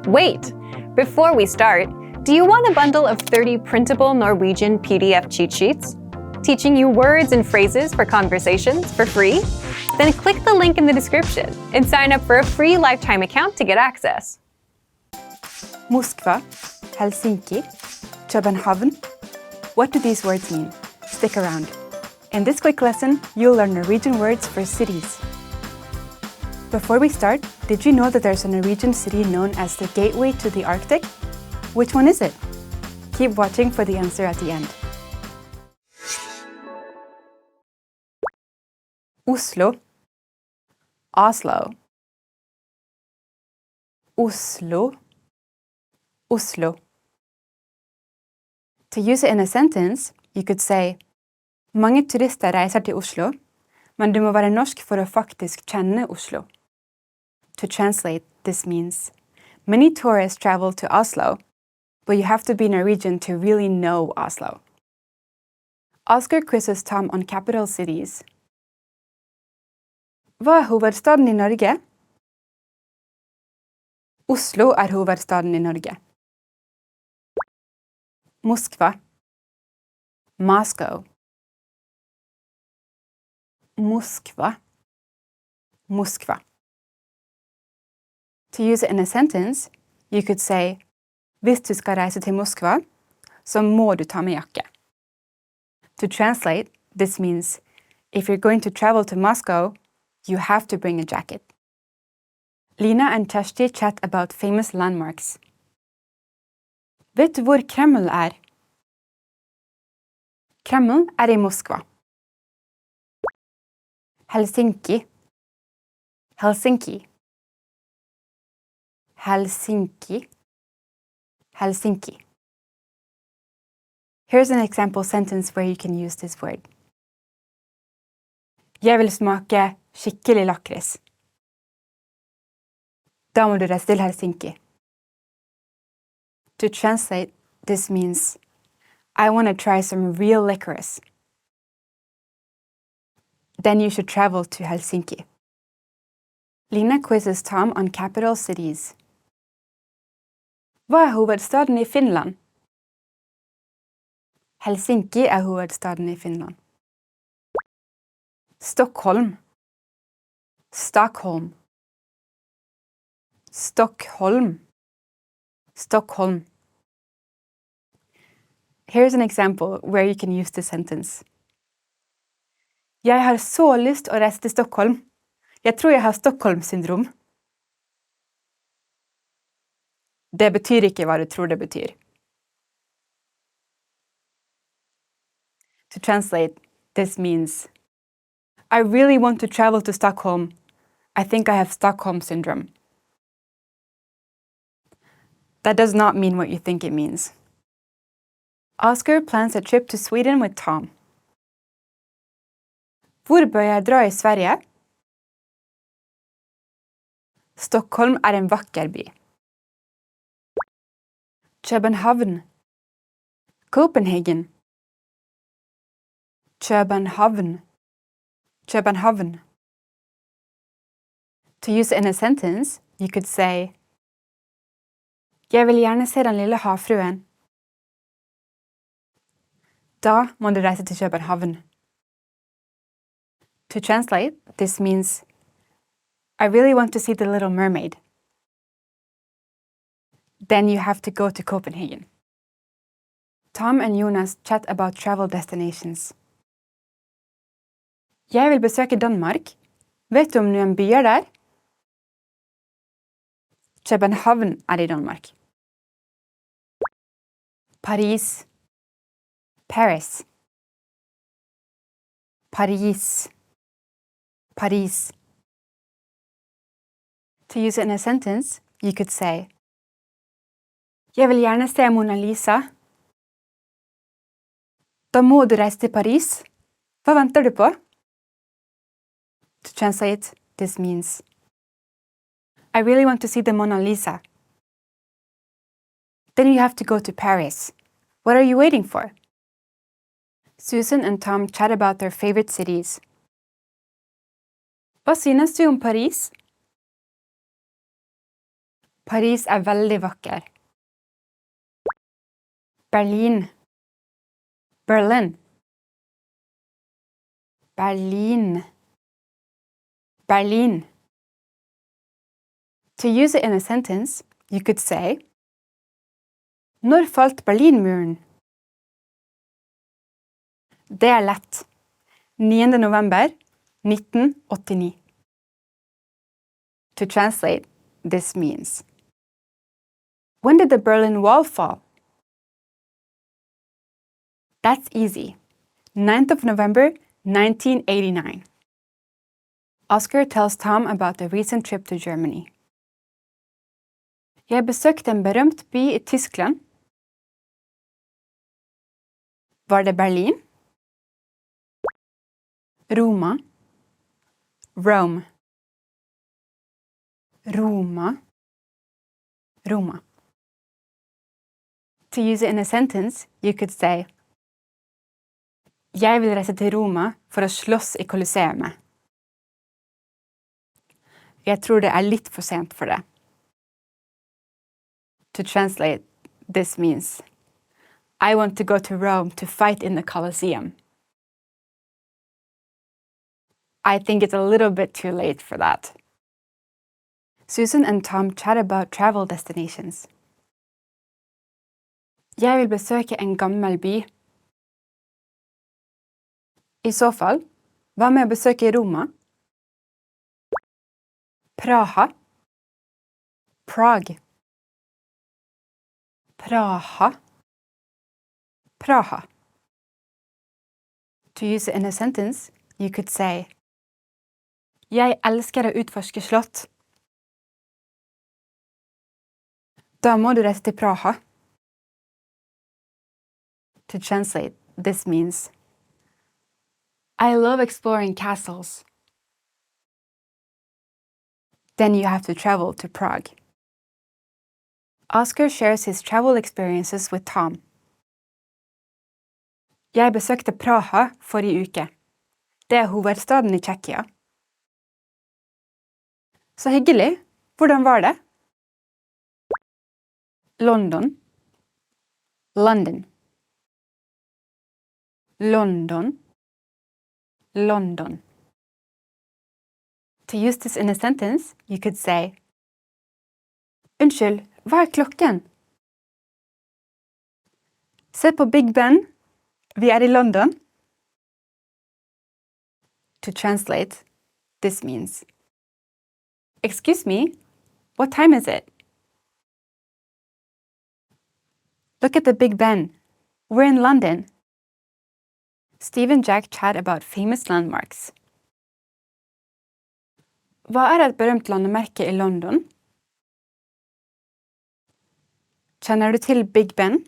Wait! Before we start, do you want a bundle of 30 printable Norwegian PDF cheat sheets? Teaching you words and phrases for conversations for free? Then click the link in the description and sign up for a free lifetime account to get access. Moskva, Helsinki, København. What do these words mean? Stick around. In this quick lesson, you'll learn Norwegian words for cities. Before we start, did you know that there's a Norwegian city known as the gateway to the Arctic? Which one is it? Keep watching for the answer at the end. Oslo, Oslo, Oslo, Oslo. To use it in a sentence, you could say mange turister reiser til Oslo, men du må være norsk for å faktisk kjenne Oslo. To translate, this means many tourists travel to Oslo, but you have to be Norwegian to really know Oslo. Oscar quizzes Tom on capital cities. Hva er hovedstaden i Norge? Oslo er hovedstaden i Norge. Moskva, Moscow, Moskva, Moskva. To use it in a sentence, you could say hvis du skal reise til Moskva, så må du ta med jakke. To translate, this means if you're going to travel to Moscow, you have to bring a jacket. Lina and Kjersti chat about famous landmarks. Vet du hvor Kreml er? Kreml er i Moskva. Helsinki, Helsinki, Helsinki, Helsinki. Here's an example sentence where you can use this word. Jeg vil smake skikkelig lakris. Da må du reise til Helsinki. To translate, this means I want to try some real licorice. Then you should travel to Helsinki. Lina quizzes Tom on capital cities. Hva er hovedstaden i Finland? Helsinki er hovedstaden i Finland. Stockholm, Stockholm, Stockholm, Stockholm. Here's an example where you can use this sentence. Jeg har så lyst å reise til Stockholm. Jeg tror jeg har Stockholm-syndrom. Det betyr ikke hva du tror det betyr. To translate, this means I really want to travel to Stockholm. I think I have Stockholm syndrome. That does not mean what you think it means. Oscar plans a trip to Sweden with Tom. Hvor bør jeg dra i Sverige? Stockholm er en vakker by. København, Copenhagen, København, København. To use it in a sentence, you could say Jeg vil gjerne se den lille havfruen. Da må du reise til København. To translate, this means I really want to see the Little Mermaid. Then you have to go to Copenhagen. Tom and Jonas chat about travel destinations. Jeg vil besøke Danmark. Vet du om noen byer der? København er i Danmark. Paris, Paris, Paris, Paris. To use it in a sentence, you could say Jeg vil gjerne se Mona Lisa. Da må du reise til Paris. Hva venter du på? To translate, this means I really want to see the Mona Lisa. Then you have to go to Paris. What are you waiting for? Susan and Tom chat about their favorite cities. Hva synes du om Paris? Paris er veldig vakker. Berlin. Berlin. Berlin. Berlin. To use it in a sentence, you could say, Når falt Berlinmuren? Det er lett. 9. november 1989. To translate, this means, When did the Berlin Wall fall? That's easy. 9th of November 1989. Oscar tells Tom about the recent trip to Germany. Jeg besøkte en berømt by i Tyskland. Var det Berlin? Roma. Rome. Roma. Roma. To use it in a sentence, you could say, Jeg vil reise til Roma for å slåss i Colosseum. Jeg tror det er litt for sent for det. To translate, this means, I want to go to Rome to fight in the Colosseum. I think it's a little bit too late for that. Susan and Tom chat about travel destinations. Jeg vil besøke en gammel by. I så fall, hva med å besøke Roma? Praha. Prague. Praha. Praha. To use it in a sentence, you could say, Jeg elsker å utforske slott. Da må du reise til Praha. To translate, this means, I love exploring castles. Then you have to travel to Prague. Oscar shares his travel experiences with Tom. Jeg besøkte Praha forrige uke. Det er hovedstaden i Tsjekkia. Så hyggelig. Hvordan var det? London. London. London. London. To use this in a sentence, you could say, Unnskyld, hva er klokken? Se på Big Ben. Vi er i London. To translate, this means, Excuse me, what time is it? Look at the Big Ben. We're in London. Steve and Jack chat about famous landmarks. Hva er et berømt landemerke i London? Kjenner du til Big Ben?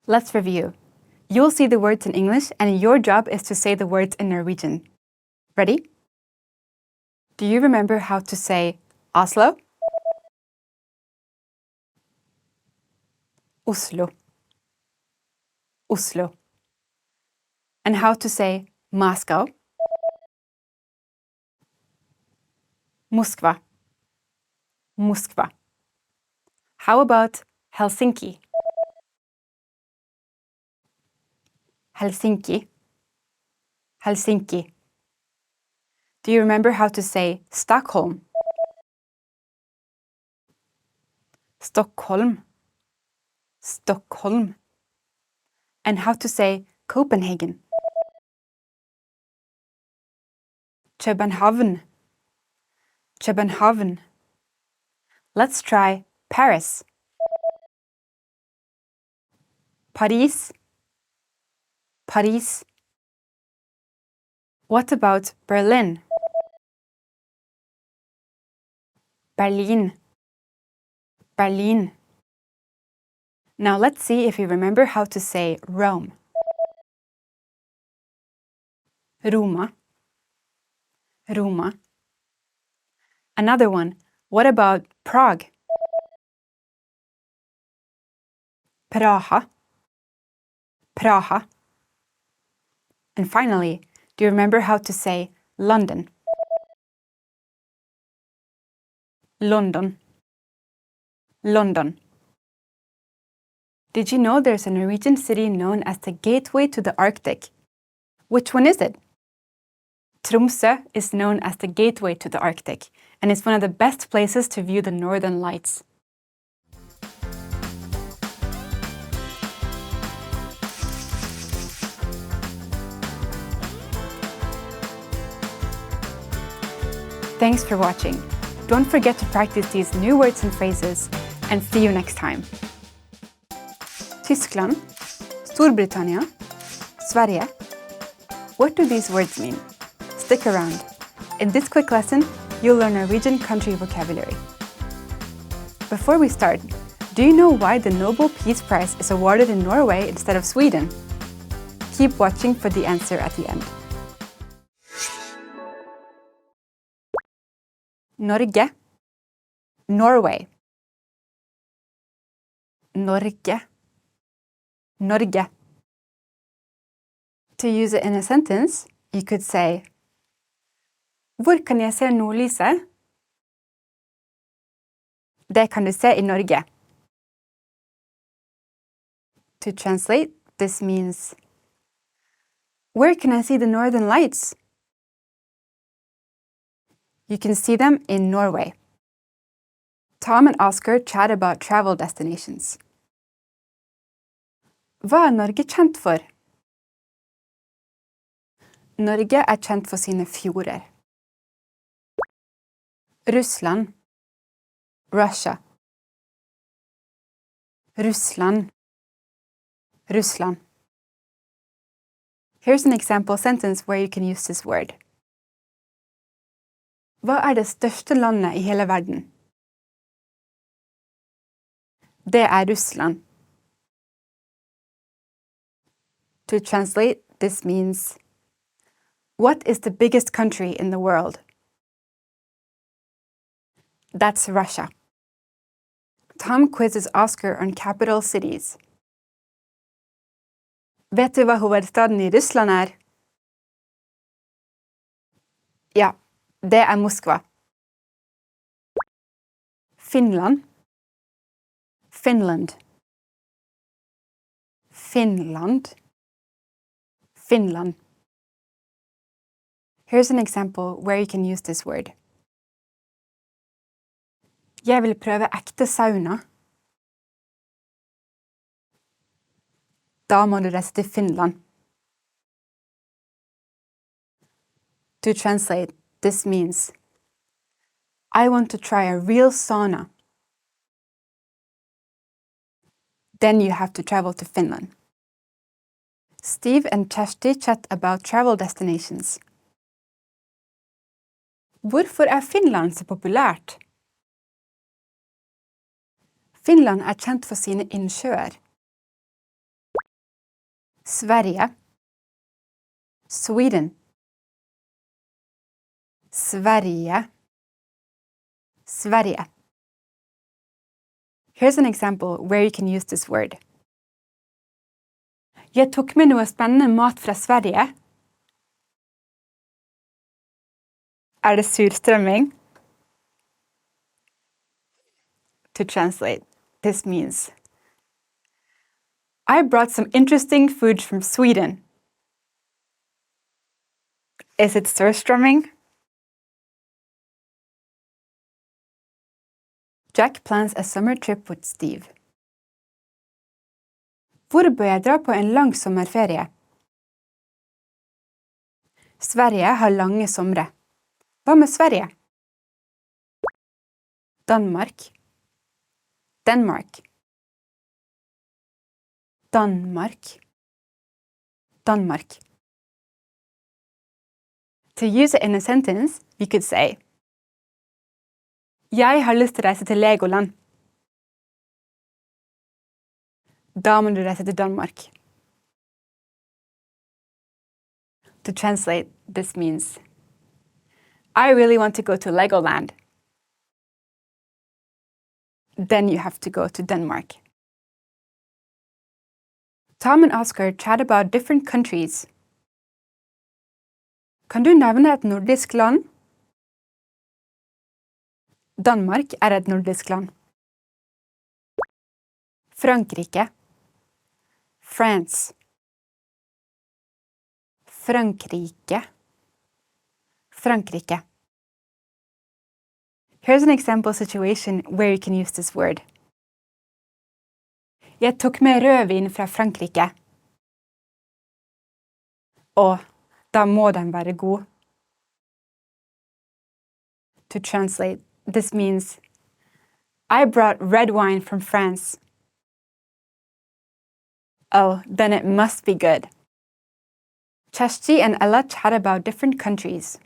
Let's review. You'll see the words in English and your job is to say the words in Norwegian. Ready? Do you remember how to say Oslo? Oslo. Oslo. And how to say Moscow? Moskva. Moskva. How about Helsinki? Helsinki. Helsinki. Do you remember how to say Stockholm? Stockholm. Stockholm. And how to say Copenhagen? København. København. Let's try Paris. Paris. Paris. What about Berlin? Berlin. Berlin. Now let's see if you remember how to say Rome. Roma. Roma. Another one. What about Prague? Praha. Praha. And finally, do you remember how to say London? London. London. Did you know there's a Norwegian city known as the gateway to the Arctic? Which one is it? Tromsø is known as the gateway to the Arctic, and it's one of the best places to view the northern lights. Thanks for watching. Don't forget to practice these new words and phrases, and see you next time. Tyskland, Storbritannia, Sverige. What do these words mean? Stick around. In this quick lesson, you'll learn Norwegian country vocabulary. Before we start, do you know why the Nobel Peace Prize is awarded in Norway instead of Sweden? Keep watching for the answer at the end. Norge, Norway. Norge, Norge. To use it in a sentence, you could say, Hvor kan jeg se nordlyset? Det kan du se I Norge. To translate, this means, Where can I see the northern lights? You can see them in Norway. Tom and Oscar chat about travel destinations. Hva Norge kjent for? Norge kjent for sine fjorder. Russland, Russia. Russland, Russland. Here's an example sentence where you can use this word. Hva det største landet I hele verden? Det Russland. To translate, this means, What is the biggest country in the world? That's Russia. Tom quizzes Oscar on capital cities. Vet du hva hovedstaden I Russland Ja, det Moskva. Finland, Finland. Finland, Finland. Here's an example where you can use this word. Jeg vil prøve ekte sauna. Da må du reise til Finland. To translate, this means, I want to try a real sauna. Then you have to travel to Finland. Steve and Kjersti chat about travel destinations. Hvorfor Finland så populært? Finland kjent for sine innsjøer. Sverige, Sweden. Sverige, Sverige. Here's an example where you can use this word. Jeg tok med noe spennende mat fra Sverige. Det surstrømming? To translate, this means, I brought some interesting food from Sweden. Is it surstrømming? Jack plans a summer trip with Steve. Hvor bør jeg dra på en lang sommerferie? Sverige har lange somre. Hva med Sverige? Danmark. Denmark. Danmark. Danmark. To use it in a sentence, you could say, Jeg har lyst til å reise til Legoland. Da må du reise til Danmark. To translate, this means, I really want to go to Legoland. Then you have to go to Denmark. Tom and Oscar chat about different countries. Kan du nevne et nordisk land? Danmark er et nordisk land. Frankrike. France. Frankrike. Frankrike. Here's an example situation where you can use this word. Jeg tok med rødvin fra Frankrike. Og da må den være god. To translate, this means, I brought red wine from France. Oh, then it must be good. Kjersti and Ella chat about different countries.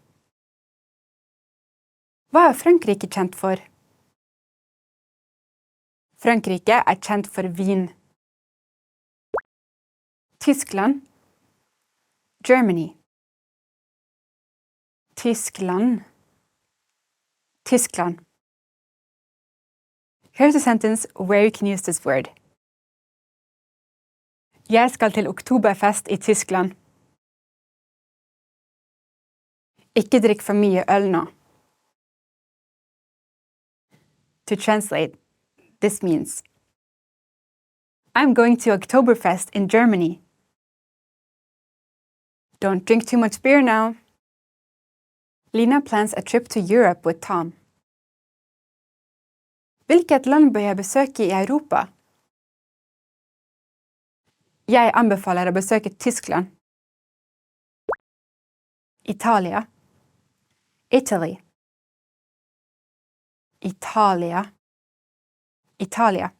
Hva er Frankrike kjent for? Frankrike er kjent for vin. Tyskland. Germany. Tyskland. Tyskland. Here's a sentence where you can use this word. Jeg skal til oktoberfest i Tyskland. Ikke drikk for mye øl nå. To translate, this means, I'm going to Oktoberfest in Germany. Don't drink too much beer now. Lina plans a trip to Europe with Tom. Hvilket land bør jeg besøke i Europa? Jeg anbefaler å besøke Tyskland. Italia. Italy. Italia. Italia.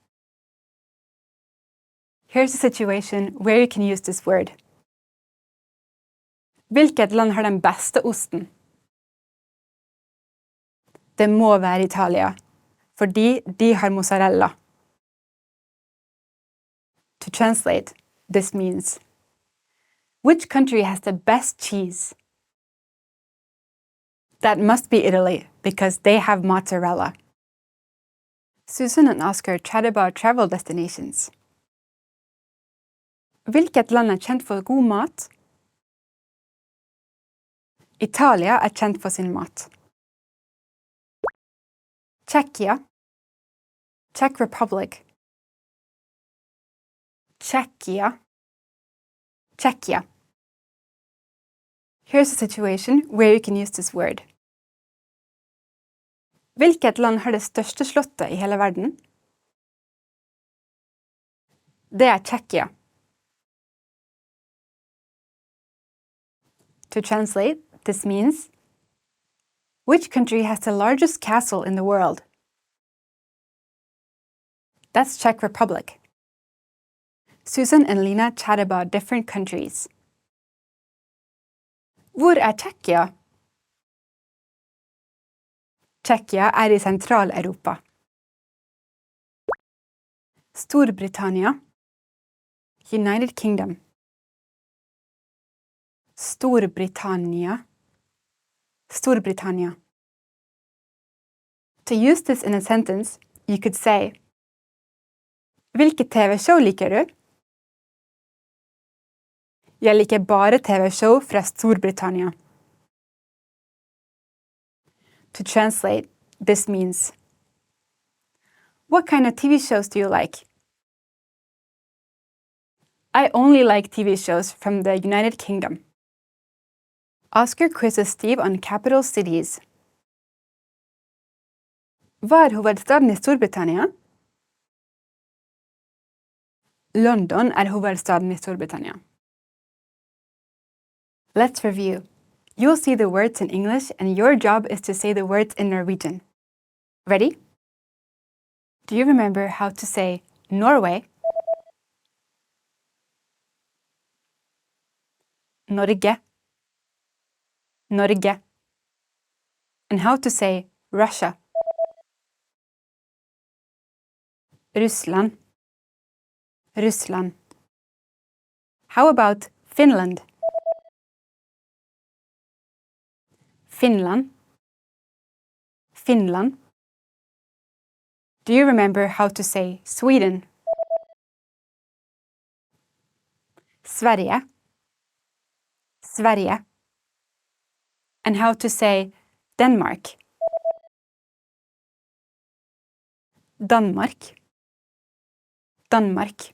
Here's a situation where you can use this word. Hvilket land har den beste osten? Det må være Italia, fordi de har mozzarella. To translate, this means, which country has the best cheese? That must be Italy, because they have mozzarella. Susan and Oscar chat about travel destinations. Hvilket land er kjent for god mat? Italia er kjent for sin mat. Czechia. Czech Republic. Czechia. Czechia. Here's a situation where you can use this word. Hvilket land har det største slottet i hele verden? Det er Czechia. To translate, this means, which country has the largest castle in the world? That's Czech Republic. Susan and Lina chat about different countries. Hvor er Tsjekkia? Tsjekkia er i Sentral-Europa. Storbritannia. United Kingdom. Storbritannia. Storbritannia. To use this in a sentence, you could say, hvilket TV-show liker du? Jeg liker bare TV-show fra Storbritannia. To translate, this means, what kind of TV shows do you like? I only like TV shows from the United Kingdom. Oscar quizzes Steve on capital cities. Hva er hovedstaden i Storbritannia? London er hovedstaden i Storbritannia. Let's review. You'll see the words in English and your job is to say the words in Norwegian. Ready? Do you remember how to say Norway? Norge. Norge. And how to say Russia? Russland. Russland. How about Finland? Finland. Finland. Do you remember how to say Sweden? Sverige. Sverige. And how to say Denmark? Danmark. Danmark.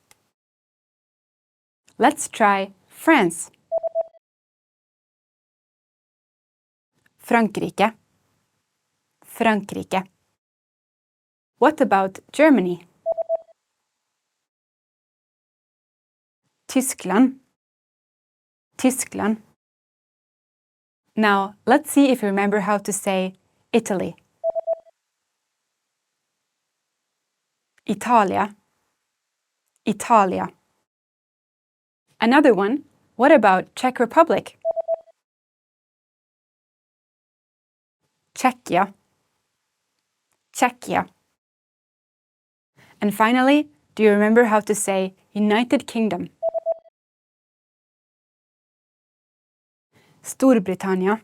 Let's try France. Frankrike. Frankrike. What about Germany? Tyskland. Tyskland. Now, let's see if you remember how to say Italy. Italia. Italia. Another one, what about Czech Republic? Czechia. Czechia. And finally, do you remember how to say United Kingdom? Storbritannia.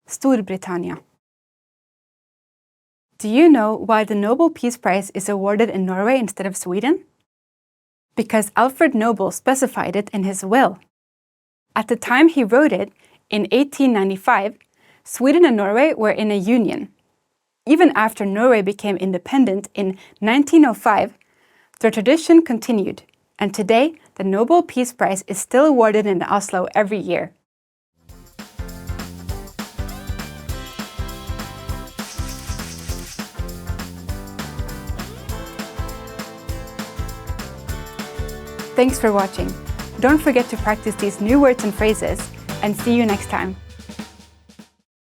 Storbritannia. Do you know why the Nobel Peace Prize is awarded in Norway instead of Sweden? Because Alfred Nobel specified it in his will. At the time he wrote it, in 1895, Sweden and Norway were in a union. Even after Norway became independent in 1905, the tradition continued, and today the Nobel Peace Prize is still awarded in Oslo every year. Thanks for watching. Don't forget to practice these new words and phrases, and see you next time.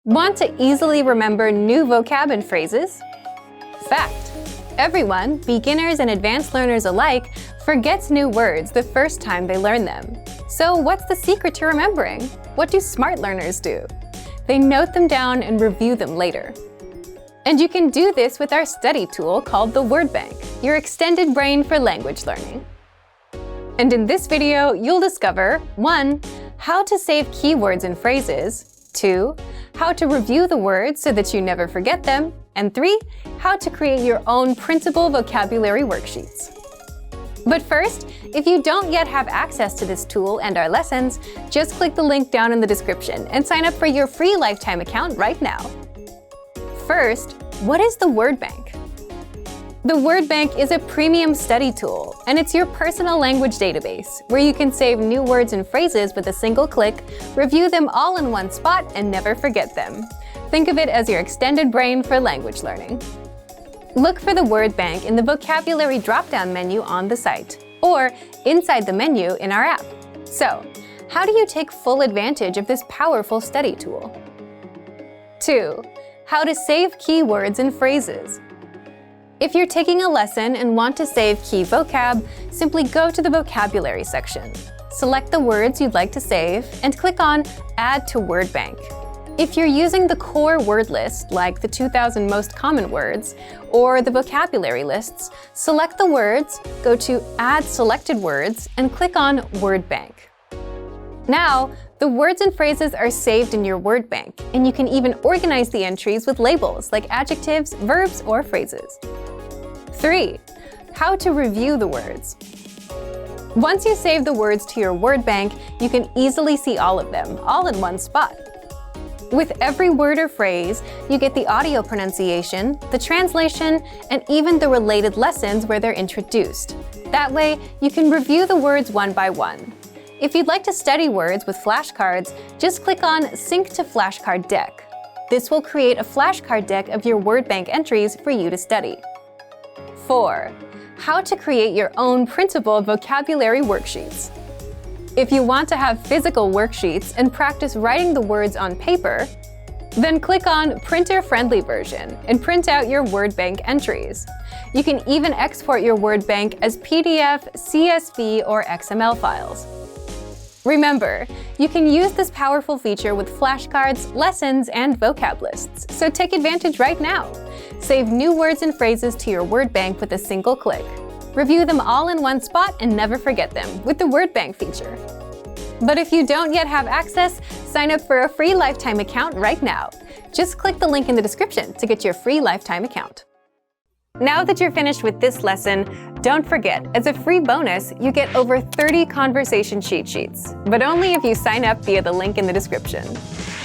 Want to easily remember new vocab and phrases? Fact: everyone, beginners and advanced learners alike, forgets new words the first time they learn them. So what's the secret to remembering? What do smart learners do? They note them down and review them later. And you can do this with our study tool called the WordBank, your extended brain for language learning. And in this video, you'll discover 1. How to save keywords and phrases, 2. How to review the words so that you never forget them, and 3. How to create your own printable vocabulary worksheets. But first, if you don't yet have access to this tool and our lessons, just click the link down in the description and sign up for your free lifetime account right now. First, what is the WordBank? The WordBank is a premium study tool, and it's your personal language database, where you can save new words and phrases with a single click, review them all in one spot, and never forget them. Think of it as your extended brain for language learning. Look for the WordBank in the vocabulary drop-down menu on the site, or inside the menu in our app. So, how do you take full advantage of this powerful study tool? 2. How to save keywords and phrases. If you're taking a lesson and want to save key vocab, simply go to the vocabulary section. Select the words you'd like to save and click on Add to WordBank. If you're using the core word list, like the 2,000 most common words, or the vocabulary lists, select the words, go to Add Selected Words, and click on WordBank. Now, the words and phrases are saved in your WordBank, and you can even organize the entries with labels like adjectives, verbs, or phrases. 3. How to review the words. Once you save the words to your WordBank, you can easily see all of them, all in one spot. With every word or phrase, you get the audio pronunciation, the translation, and even the related lessons where they're introduced. That way, you can review the words one by one. If you'd like to study words with flashcards, just click on Sync to Flashcard Deck. This will create a flashcard deck of your WordBank entries for you to study. 4. How to create your own printable vocabulary worksheets. If you want to have physical worksheets and practice writing the words on paper, then click on Printer-Friendly Version and print out your WordBank entries. You can even export your WordBank as PDF, CSV, or XML files. Remember, you can use this powerful feature with flashcards, lessons, and vocab lists, so take advantage right now. Save new words and phrases to your WordBank with a single click. Review them all in one spot and never forget them with the WordBank feature. But if you don't yet have access, sign up for a free lifetime account right now. Just click the link in the description to get your free lifetime account. Now that you're finished with this lesson, don't forget, as a free bonus, you get over 30 conversation cheat sheets, but only if you sign up via the link in the description.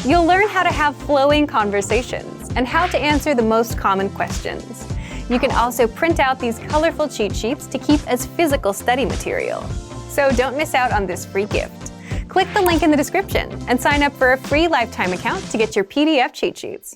You'll learn how to have flowing conversations and how to answer the most common questions. You can also print out these colorful cheat sheets to keep as physical study material. So don't miss out on this free gift. Click the link in the description and sign up for a free lifetime account to get your PDF cheat sheets.